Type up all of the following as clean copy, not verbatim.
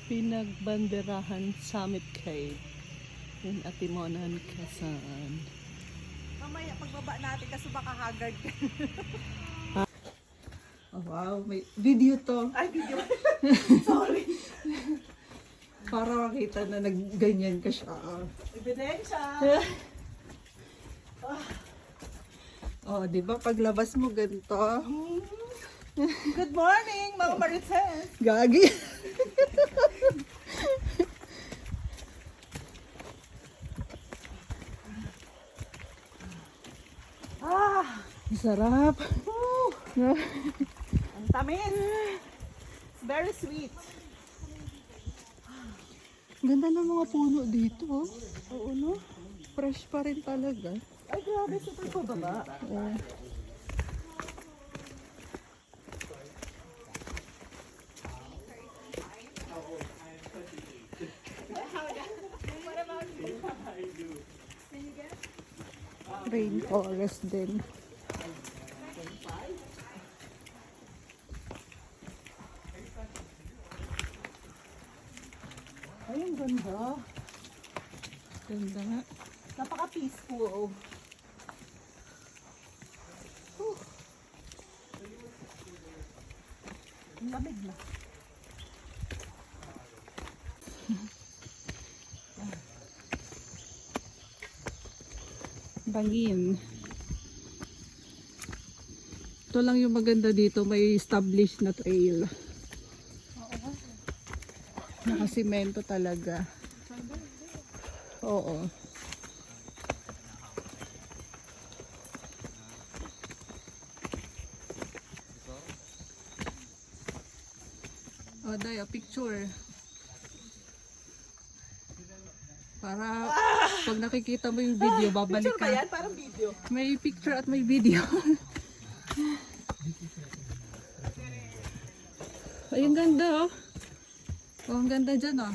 Pinagbanderahan Summit Cave in Atimonan, Quezon. Mamaya pagbaba natin kasi baka haggard ka. Oh, wow, may video to. Ay, video. Sorry. Para makita na nagganyan ka siya. Ebidensya. Oh, di ba paglabas mo ganito? Good morning, mga Marites. Gagi. Sarap. Ang tamis. Very sweet. Ganda ng mga puno dito. Oh. Oo, no? Fresh pa rin talaga. Ay, grabe. Super pababa. Oh. Rainforest din. Ay, ang ganda. Ganda nga. Napaka-peaceful. Ang lamig na. Bangin. Ito lang yung maganda dito, may established na trail. Nakasimento talaga. Oo. Oh, Day, picture. Para pag nakikita mo yung video, babalik Picture ba ka. yan? Parang video. May picture at may video. Ay, ang ganda oh. Oh, ang ganda dyan oh.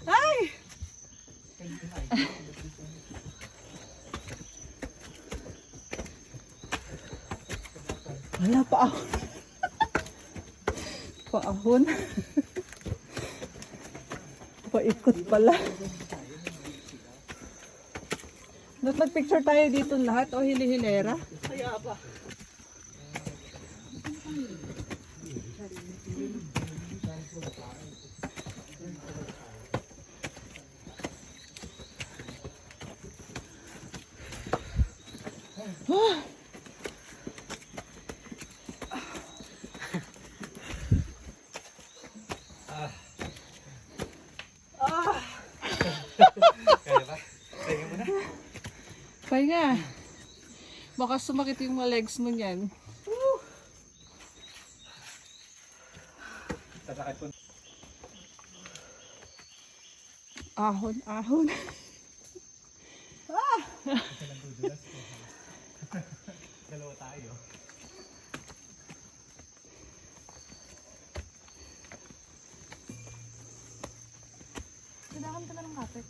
Ay! Wala pa ako. Paahon. Paikot pala. Nagpicture tayo dito lahat o hili-hilera? Kaya ba? Pahinga. Baka sumakit yung mga legs mo niyan. Ahon, ahon. Dalawa tayo. Kailangan ka na ng kapit.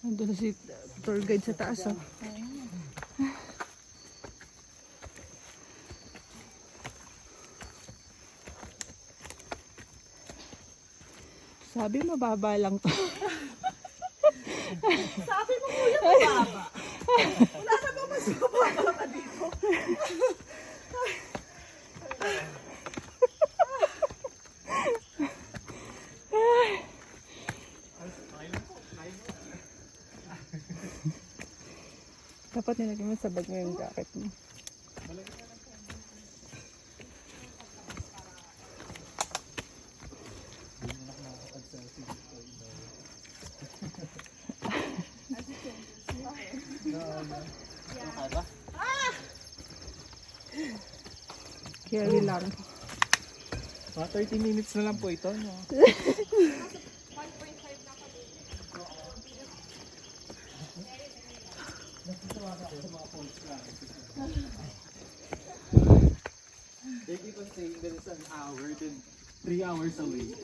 Nandun na si tour guide sa taas oh. Sabi mababa lang to. Sabi mo kuya, mababa. Wala na ba mas mababa ka dito? Dapat nilagay mo sa bag mo yung jacket mo. Carry lang. Mga 30 minutes na lang po ito, no? They keep on saying that it's an hour, then 3 hours away.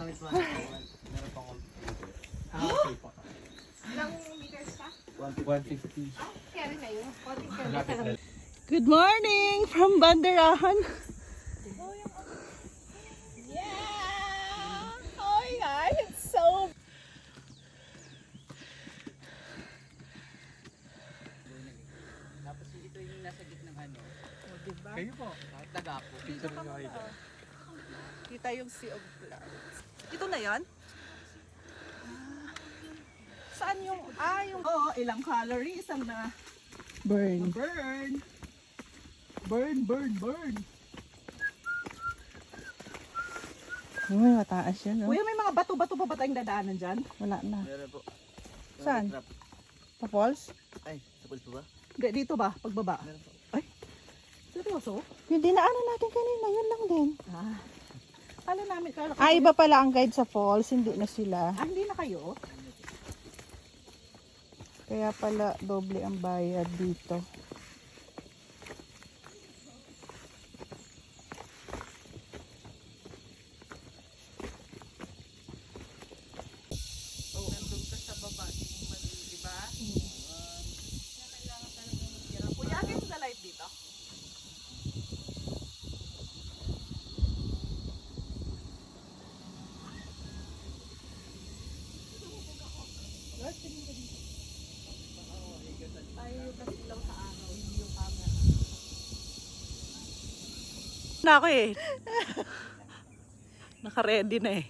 summit pa. Meron pa akong okay pa. Ilang meters ka? 150. Carry na yun. Konting carry ka lang. Good morning from Banderahan. Yeah! Oh my gosh, it's so... Tapos ito yung nasa gitnang ano. Diba? Kayo po. Taga po. Picture nyo kayo. Kita yung Sea of Clouds. Ito na yan? Saan yung... yung... Oo, ilang calories ang na... Burn. Burn! Burn! Uy, mataas yan, no? Kuya, may mga bato-bato pa ba tayong dadaanan dyan? Wala na. Meron po. Saan? Sa falls? Ay, sa pool po ba? Hindi, dito ba? Pagbaba? Meron po. Ay, seryoso? Yung dinaanan natin kanina, yun lang din. Ah. Kala namin, kala ko... Ah, iba pala ang guide sa falls, hindi na sila. Ah, hindi na kayo? Kaya pala doble ang bayad dito. Oh, nandun ka sa baba. Yung mali, di ba? Kailangan talaga mag-tira. Kuya, ano yung light dito? Na ako eh. Naka-ready na eh.